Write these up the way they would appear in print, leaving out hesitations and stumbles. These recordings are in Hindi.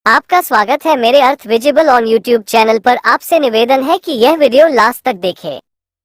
आपका स्वागत है मेरे अर्थ विजिबल ऑन यूट्यूब चैनल पर। आपसे निवेदन है कि यह वीडियो लास्ट तक देखें।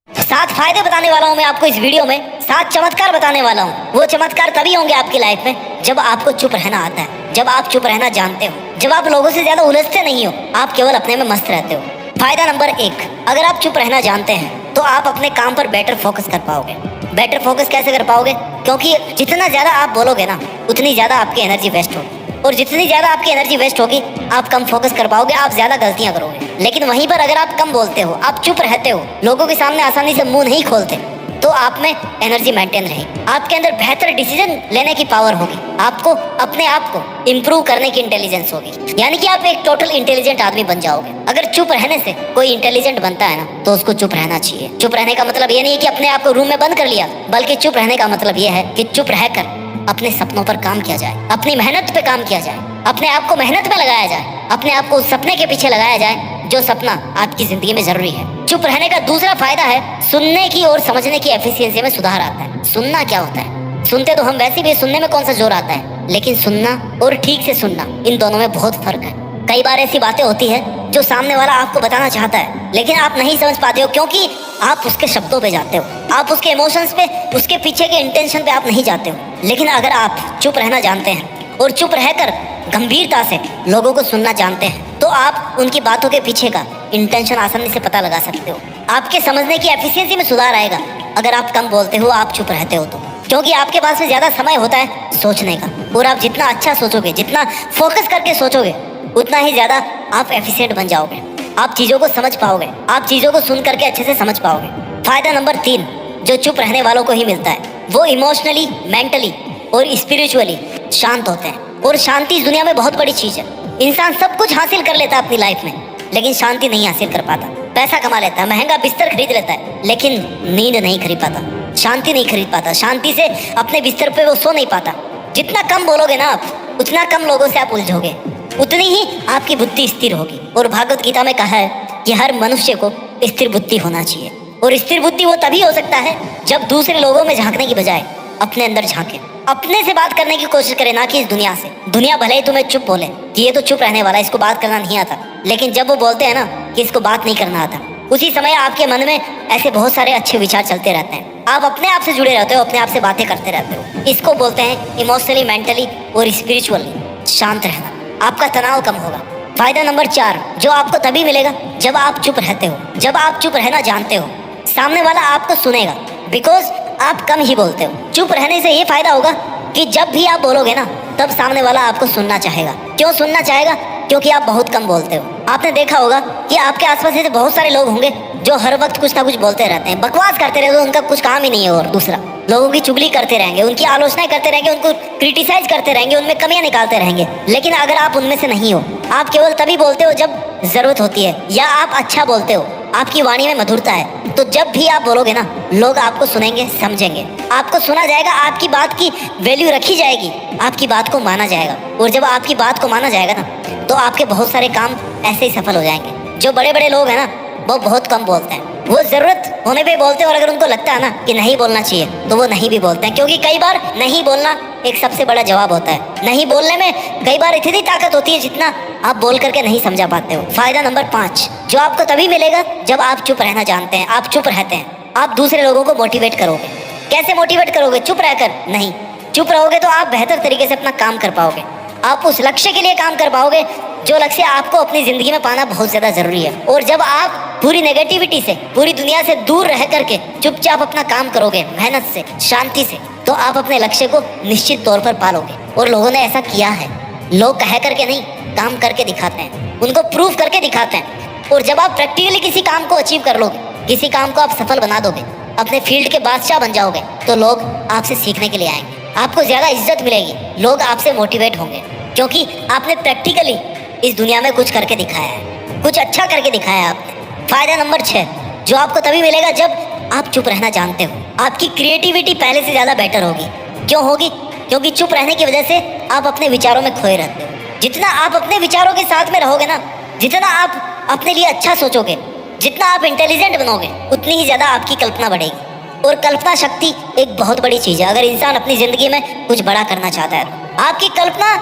7 फायदे बताने वाला हूँ मैं आपको इस वीडियो में। 7 चमत्कार बताने वाला हूँ। वो चमत्कार तभी होंगे आपकी लाइफ में जब आपको चुप रहना आता है, जब आप चुप रहना जानते हो, जब आप लोगों से ज्यादा उलझते नहीं हो, आप केवल अपने में मस्त रहते हो। फायदा नंबर 1, अगर आप चुप रहना जानते हैं तो आप अपने काम पर बेटर फोकस कर पाओगे। बेटर फोकस कैसे कर पाओगे? क्योंकि जितना ज्यादा आप बोलोगे ना, उतनी ज्यादा आपकी एनर्जी वेस्ट होगी, और जितनी ज्यादा आपकी एनर्जी वेस्ट होगी आप कम फोकस कर पाओगे, आप ज्यादा गलतियां करोगे। लेकिन वहीं पर अगर आप कम बोलते हो, आप चुप रहते हो, लोगों के सामने आसानी से मुंह नहीं खोलते, तो आप में एनर्जी मेंटेन रहेगी, आपके अंदर बेहतर डिसीजन लेने की पावर होगी, आपको अपने आप को इंप्रूव करने की इंटेलिजेंस होगी, यानी कि आप एक टोटल इंटेलिजेंट आदमी बन जाओगे। अगर चुप रहने से कोई इंटेलिजेंट बनता है ना, तो उसको चुप रहना चाहिए। चुप रहने का मतलब ये नहीं है कि अपने आप को रूम में बंद कर लिया, बल्कि चुप रहने का मतलब ये है कि चुप रहकर अपने सपनों पर काम किया जाए, अपनी मेहनत पे काम किया जाए, अपने आप को मेहनत में लगाया जाए, अपने आप को उस सपने के पीछे लगाया जाए जो सपना आपकी जिंदगी में जरूरी है। चुप रहने का दूसरा फायदा है सुनने की और समझने की एफिशिएंसी में सुधार आता है। सुनना क्या होता है? सुनते तो हम वैसे भी, सुनने में कौन सा जोर आता है, लेकिन सुनना और ठीक से सुनना, इन दोनों में बहुत फर्क है। कई बार ऐसी बातें होती है जो सामने वाला आपको बताना चाहता है, लेकिन आप नहीं समझ पाते हो, क्योंकि आप उसके शब्दों पे जाते हो, आप उसके इमोशंस पे, उसके पीछे के इंटेंशन पे आप नहीं जाते हो। लेकिन अगर आप चुप रहना जानते हैं और चुप रहकर गंभीरता से लोगों को सुनना जानते हैं, तो आप उनकी बातों के पीछे का इंटेंशन आसानी से पता लगा सकते हो। आपके समझने की एफिशिएंसी में सुधार आएगा अगर आप कम बोलते हो, आप चुप रहते हो तो, क्योंकि आपके पास में ज्यादा समय होता है सोचने का, और आप जितना अच्छा सोचोगे, जितना फोकस करके सोचोगे, उतना ही ज्यादा आप एफिशिएंट बन जाओगे, आप चीजों को समझ पाओगे, आप चीजों को सुन करके अच्छे से समझ पाओगे। फायदा नंबर 3 जो चुप रहने वालों को ही मिलता है, वो इमोशनली, मेंटली और स्पिरिचुअली शांत होते हैं। और शांति इस दुनिया में बहुत बड़ी चीज है। इंसान सब कुछ हासिल कर लेता है अपनी लाइफ में, लेकिन शांति नहीं हासिल कर पाता। पैसा कमा लेता है, महंगा बिस्तर खरीद लेता है, लेकिन नींद नहीं खरीद पाता, शांति नहीं खरीद पाता, शांति से अपने बिस्तर पे वो सो नहीं पाता। जितना कम बोलोगे ना आप, उतना कम लोगों से आप उलझोगे, उतनी ही आपकी बुद्धि स्थिर होगी। और भागवत गीता में कहा है कि हर मनुष्य को स्थिर बुद्धि होना चाहिए, और स्थिर बुद्धि वो तभी हो सकता है जब दूसरे लोगों में झांकने की बजाय अपने अंदर झांके, अपने से बात करने की कोशिश करे, ना कि इस दुनिया से। दुनिया भले ही तुम्हें चुप बोले कि ये तो चुप रहने वाला, इसको बात करना नहीं आता, लेकिन जब वो बोलते हैं ना कि इसको बात नहीं करना आता, उसी समय आपके मन में ऐसे बहुत सारे अच्छे विचार चलते रहते हैं, आप अपने आप से जुड़े रहते हो, अपने आप से बातें करते रहते हो। इसको बोलते हैं इमोशनली, मेंटली और स्पिरिचुअली शांत रहना। आपका तनाव कम होगा। फायदा नंबर 4 जो आपको तभी मिलेगा जब आप चुप रहते हो, जब आप चुप रहना जानते हो, सामने वाला आपको सुनेगा, बिकॉज आप कम ही बोलते हो। चुप रहने से ये फायदा होगा कि जब भी आप बोलोगे ना, तब सामने वाला आपको सुनना चाहेगा। क्यों सुनना चाहेगा? क्योंकि आप बहुत कम बोलते हो। आपने देखा होगा कि आपके आसपास ऐसे बहुत सारे लोग होंगे जो हर वक्त कुछ ना कुछ बोलते रहते हैं, बकवास करते रहते हैं, उनका कुछ काम ही नहीं है, और दूसरा लोगों की चुगली करते रहेंगे, उनकी आलोचनाएं करते रहेंगे, उनको क्रिटिसाइज करते रहेंगे, उनमें कमियां निकालते रहेंगे। लेकिन अगर आप उनमें से नहीं हो, आप केवल तभी बोलते हो जब जरूरत होती है, या आप अच्छा बोलते हो, आपकी वाणी में मधुरता है, तो जब भी आप बोलोगे ना, लोग आपको सुनेंगे, समझेंगे, आपको सुना जाएगा, आपकी बात की वैल्यू रखी जाएगी, आपकी बात को माना जाएगा। और जब आपकी बात को माना जाएगा ना, तो आपके बहुत सारे काम ऐसे ही सफल हो जाएंगे। जो बड़े बड़े लोग हैं ना, वो बहुत कम बोलते हैं, वो जरूरत होने पे बोलते हैं, और अगर उनको लगता है ना कि नहीं बोलना चाहिए, तो वो नहीं भी बोलते हैं, क्योंकि कई बार नहीं बोलना एक सबसे बड़ा जवाब होता है। नहीं बोलने में कई बार इतनी ताकत होती है जितना आप बोल करके नहीं समझा पाते हो। फायदा नंबर 5 जो आपको तभी मिलेगा जब आप चुप रहना जानते हैं, आप चुप रहते हैं, आप दूसरे लोगों को मोटिवेट करोगे। कैसे मोटिवेट करोगे? चुप रहकर नहीं। चुप रहोगे तो आप बेहतर तरीके से अपना काम कर पाओगे, आप उस लक्ष्य के लिए काम कर पाओगे जो लक्ष्य आपको अपनी जिंदगी में पाना बहुत ज्यादा जरूरी है। और जब आप पूरी नेगेटिविटी से, पूरी दुनिया से दूर रह करके चुपचाप अपना काम करोगे, मेहनत से, शांति से, तो आप अपने लक्ष्य को निश्चित तौर पर पालोगे। और लोगों ने ऐसा किया है, लोग कह करके नहीं, काम करके दिखाते हैं, उनको प्रूव करके दिखाते हैं। और जब आप प्रैक्टिकली किसी काम को अचीव कर लोगे, किसी काम को आप सफल बना दोगे, अपने फील्ड के बादशाह बन जाओगे, तो लोग आपसे सीखने के लिए आएंगे, आपको ज्यादा इज्जत मिलेगी, लोग आपसे मोटिवेट होंगे, क्योंकि आपने प्रैक्टिकली इस दुनिया में कुछ करके दिखाया है, कुछ अच्छा करके दिखाया है आपने। फायदा नंबर 6 जो आपको तभी मिलेगा जब आप चुप रहना जानते हो। आपकी क्रिएटिविटी पहले से ज्यादा बेटर होगी। क्यों होगी? क्योंकि चुप रहने की वजह से आप अपने विचारों में खोए रहते हो। जितना आप अपने विचारों के साथ में रहोगे ना, जितना आप अपने लिए अच्छा सोचोगे, जितना आप इंटेलिजेंट बनोगे, उतनी ही ज्यादा आपकी कल्पना बढ़ेगी। और कल्पना शक्ति एक बहुत बड़ी चीज है। अगर इंसान अपनी जिंदगी में कुछ बड़ा करना चाहता है, आपकी कल्पना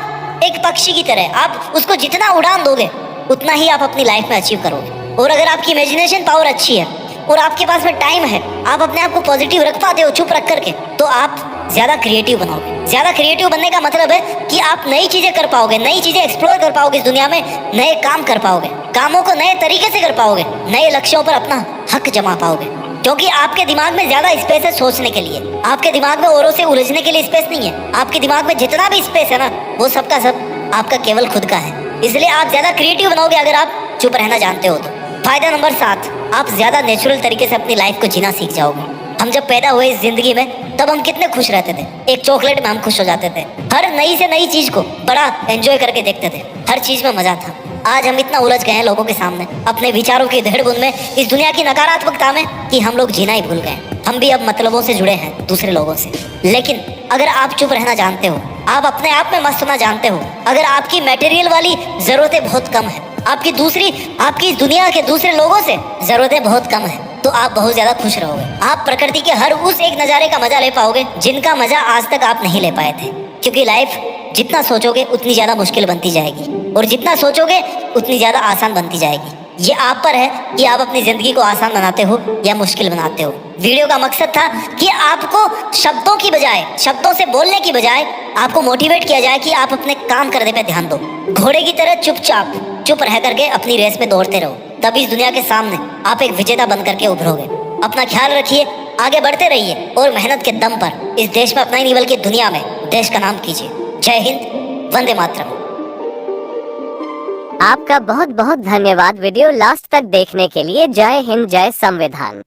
एक पक्षी की तरह आप उसको जितना उड़ान दोगे उतना ही आप अपनी लाइफ में अचीव करोगे। और अगर आपकी इमेजिनेशन पावर अच्छी है और आपके पास में टाइम है, आप अपने आप को पॉजिटिव रख पाते हो चुप रख करके, तो आप ज्यादा क्रिएटिव बनोगे। ज्यादा क्रिएटिव बनने का मतलब है कि आप नई चीजें कर पाओगे, नई चीजें एक्सप्लोर कर पाओगे इस दुनिया में, नए काम कर पाओगे, कामों को नए तरीके से कर पाओगे, नए लक्ष्यों पर अपना हक जमा पाओगे। क्योंकि आपके दिमाग में ज्यादा स्पेस है सोचने के लिए, आपके दिमाग में औरों से उलझने के लिए स्पेस नहीं है। आपके दिमाग में जितना भी स्पेस है ना, वो सबका सब आपका केवल खुद का है। इसलिए आप ज्यादा क्रिएटिव बनोगे अगर आप चुप रहना जानते हो तो। फायदा नंबर 7, आप ज्यादा नेचुरल तरीके से अपनी लाइफ को जीना सीख जाओगे। हम जब पैदा हुए इस जिंदगी में तब हम कितने खुश रहते थे, एक चॉकलेट में हम खुश हो जाते थे, हर नई से नई चीज को बड़ा एंजॉय करके देखते थे, हर चीज में मजा था। आज हम इतना उलझ गए हैं लोगों के सामने, अपने विचारों की धेड़-बुन में, इस दुनिया की नकारात्मकता में, कि हम लोग जीना ही भूल गए। हम भी अब मतलबों से जुड़े हैं दूसरे लोगों से। लेकिन अगर आप चुप रहना जानते हो, आप अपने आप में मस्त होना जानते हो, अगर आपकी मटेरियल वाली जरूरतें बहुत कम है, आपकी इस दुनिया के दूसरे लोगों से जरूरतें बहुत कम है, तो आप बहुत ज्यादा खुश रहोगे। आप प्रकृति के हर उस एक नजारे का मजा ले पाओगे जिनका मजा आज तक आप नहीं ले पाए थे। क्योंकि लाइफ जितना सोचोगे उतनी ज्यादा मुश्किल बनती जाएगी, और जितना सोचोगे उतनी ज्यादा आसान बनती जाएगी। ये आप पर है कि आप अपनी जिंदगी को आसान बनाते हो या मुश्किल बनाते हो। वीडियो का मकसद था कि आपको शब्दों की बजाय, शब्दों से बोलने की बजाय, आपको मोटिवेट किया जाए कि आप अपने काम करने पे ध्यान दो। घोड़े की तरह चुपचाप चुप रह करके अपनी रेस में दौड़ते रहो, तभी इस दुनिया के सामने आप एक विजेता बन करके उभरोगे। अपना ख्याल रखिए, आगे बढ़ते रहिए, और मेहनत के दम पर इस देश में अपना ही नहीं बल्कि दुनिया में देश का नाम कीजिए। जय हिंद, वंदे मातरम। आपका बहुत बहुत धन्यवाद वीडियो लास्ट तक देखने के लिए। जय हिंद, जय संविधान।